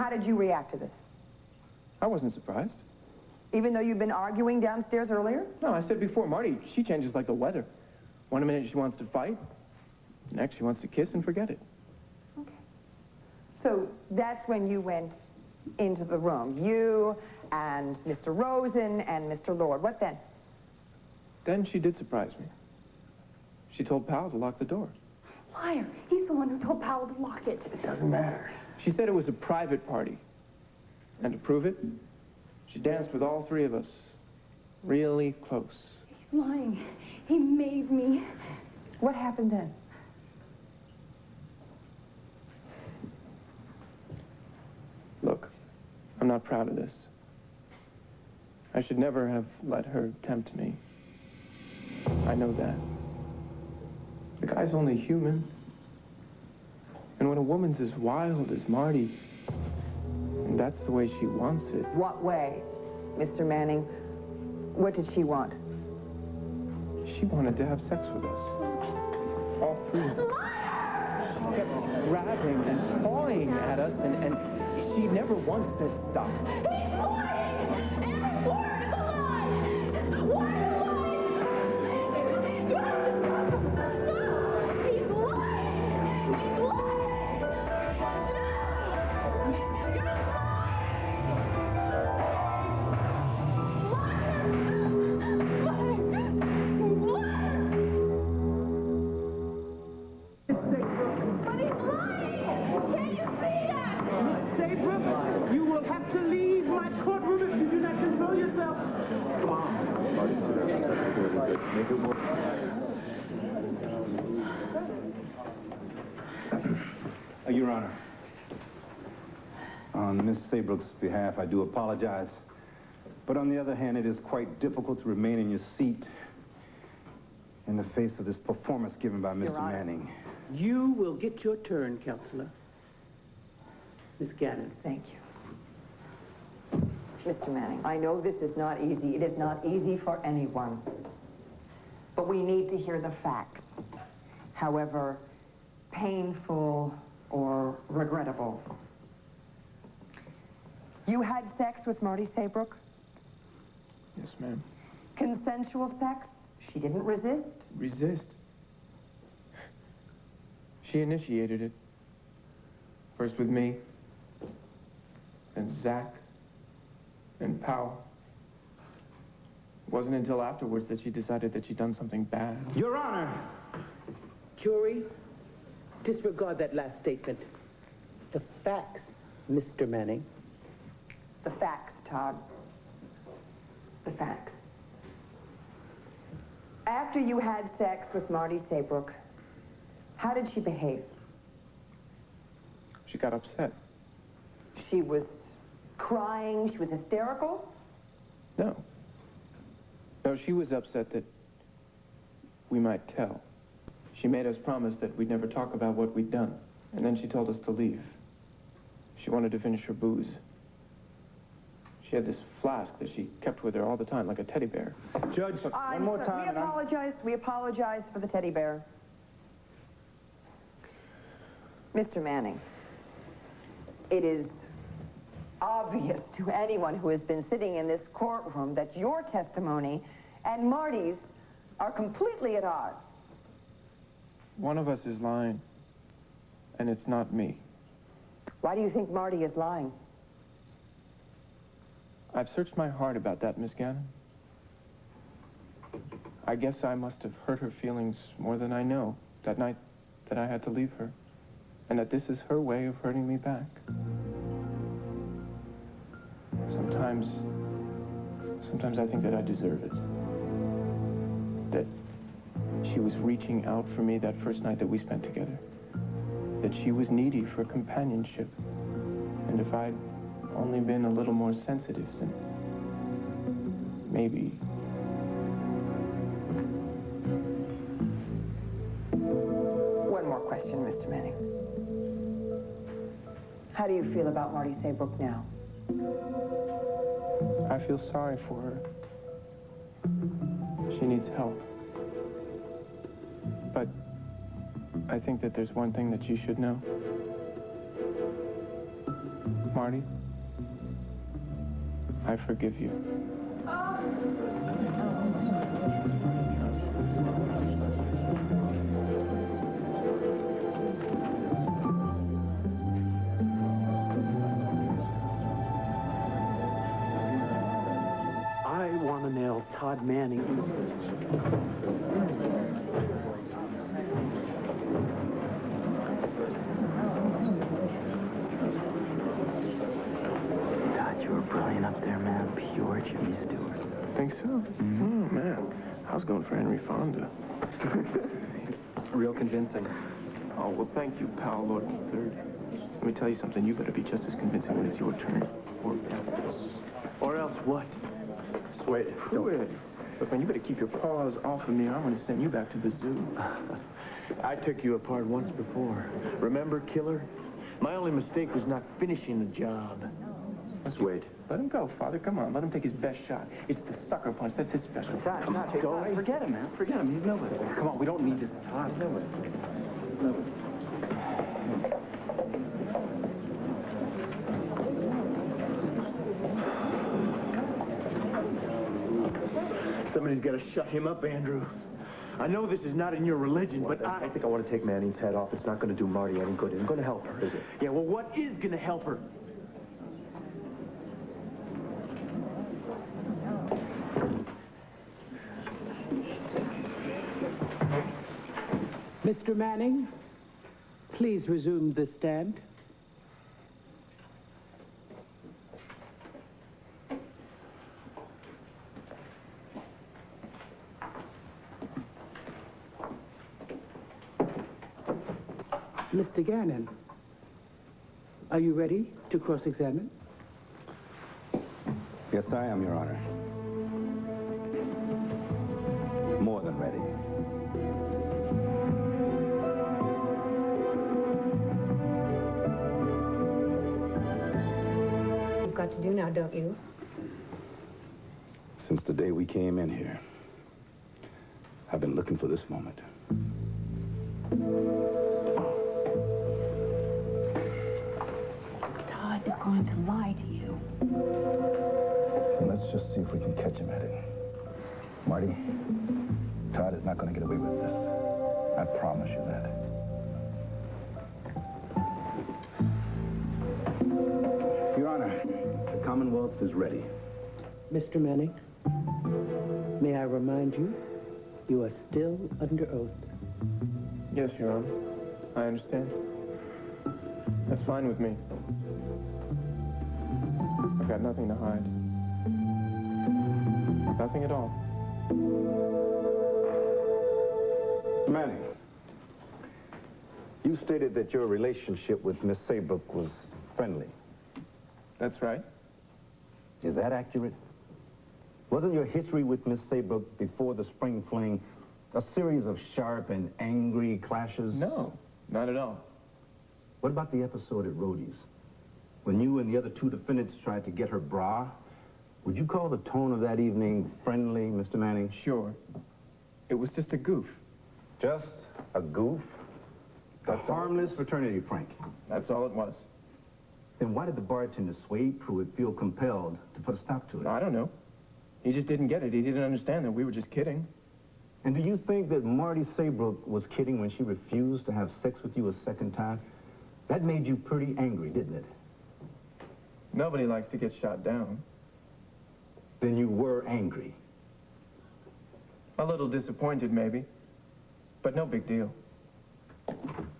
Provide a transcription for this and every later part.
How did you react to this? I wasn't surprised. Even though you've been arguing downstairs earlier? No, I said before, Marty, she changes like the weather. One minute she wants to fight, next she wants to kiss and forget it. Okay. So that's when you went into the room. You and Mr. Rosen and Mr. Lord. What then? Then she did surprise me. She told Powell to lock the door. Liar. He's the one who told Powell to lock it. It doesn't matter. She said it was a private party. And to prove it, she danced with all three of us. Really close. He's lying. He made me. What happened then? Look, I'm not proud of this. I should never have let her tempt me. I know that. The guy's only human. And when a woman's as wild as Marty, and that's the way she wants it. What way, Mr. Manning? What did she want? She wanted to have sex with us. All three of us. She kept grabbing and pawing at us, and she never once said stop. He's lying! Every word is a lie! It's a word is a lie! You have to stop him! No! He's lying! He's lying! No! You're you will have to leave my courtroom if you do not control yourself. Come on. Make it more. Your Honor, on Miss Saybrook's behalf, I do apologize. But on the other hand, it is quite difficult to remain in your seat in the face of this performance given by Mr. Manning. You will get your turn, Counselor. Miss Gannon. Thank you. Mr. Manning, I know this is not easy. It is not easy for anyone. But we need to hear the facts, however painful or regrettable. You had sex with Marty Saybrook? Yes, ma'am. Consensual sex? She didn't resist? Resist? She initiated it. First with me, then Zach, and Powell. It wasn't until afterwards that she decided that she'd done something bad. Your Honor! Jury, disregard that last statement. The facts, Mr. Manning. The facts, Todd. The facts. After you had sex with Marty Saybrook, how did she behave? She got upset. She was crying, she was hysterical? No. No, she was upset that we might tell. She made us promise that we'd never talk about what we'd done. And then she told us to leave. She wanted to finish her booze. She had this flask that she kept with her all the time, like a teddy bear. Judge, one more time. We apologize for the teddy bear. Mr. Manning, it is obvious to anyone who has been sitting in this courtroom that your testimony and Marty's are completely at odds. One of us is lying, and it's not me. Why do you think Marty is lying? I've searched my heart about that, Miss Gannon. I guess I must have hurt her feelings more than I know that night that I had to leave her, and that this is her way of hurting me back. Sometimes I think that I deserve it. That she was reaching out for me that first night that we spent together. That she was needy for companionship. And if I'd only been a little more sensitive, then maybe... One more question, Mr. Manning. How do you feel about Marty Saybrook now? I feel sorry for her. She needs help. But I think that there's one thing that you should know. Marty, I forgive you. I want to nail Todd Manning in the Todd, you were brilliant up there, man. Pure Jimmy Stewart. Think so? Mm-hmm. Oh, man. I was going for Henry Fonda. Real convincing. Oh, well, thank you, pal, Lord III. Let me tell you something. You better be just as convincing when it's your turn. Or else what? Swear it. Do it. Look, man, you better keep your paws off of me, or I'm going to send you back to the zoo. I took you apart once before. Remember, killer? My only mistake was not finishing the job. Let's wait. Let him go, Father. Come on. Let him take his best shot. It's the sucker punch. That's his special. Todd, forget him, man. Forget him. He's nobody. Come on, we don't need this. Todd, nobody. Somebody's got to shut him up, Andrew. I know this is not in your religion, but I think I want to take Manning's head off. It's not going to do Marty any good. It isn't going to help her, is it? Yeah, well, what is going to help her? Mr. Manning, please resume the stand. Mr. Gannon, are you ready to cross-examine? Yes, I am, Your Honor. More than ready. You've got to do now, don't you? Since the day we came in here, I've been looking for this moment. Todd is going to lie to you. Then let's just see if we can catch him at it. Marty, Todd is not going to get away with this. I promise you that. Your Honor, the Commonwealth is ready. Mr. Manning, may I remind you, you are still under oath. Yes, Your Honor. I understand. That's fine with me. I've got nothing to hide. Nothing at all. Manning, you stated that your relationship with Miss Saybrook was friendly. That's right. Is that accurate? Wasn't your history with Miss Saybrook before the spring fling a series of sharp and angry clashes? No, not at all. What about the episode at Rhodey's? When you and the other two defendants tried to get her bra? Would you call the tone of that evening friendly, Mr. Manning? Sure. It was just a goof. Just a goof? A harmless fraternity prank? That's all it was. Then why did the bartender, Swade Pruitt, feel compelled to put a stop to it? I don't know. He just didn't get it. He didn't understand that we were just kidding. And do you think that Marty Saybrook was kidding when she refused to have sex with you a second time? That made you pretty angry, didn't it? Nobody likes to get shot down. Then you were angry. A little disappointed, maybe. But no big deal.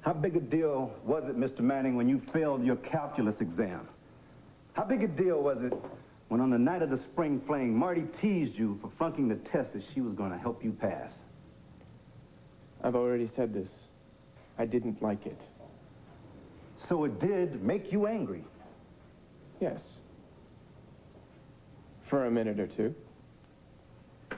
How big a deal was it, Mr. Manning, when you failed your calculus exam? How big a deal was it when on the night of the spring fling, Marty teased you for flunking the test that she was going to help you pass? I've already said this. I didn't like it. So it did make you angry? Yes. For a minute or two.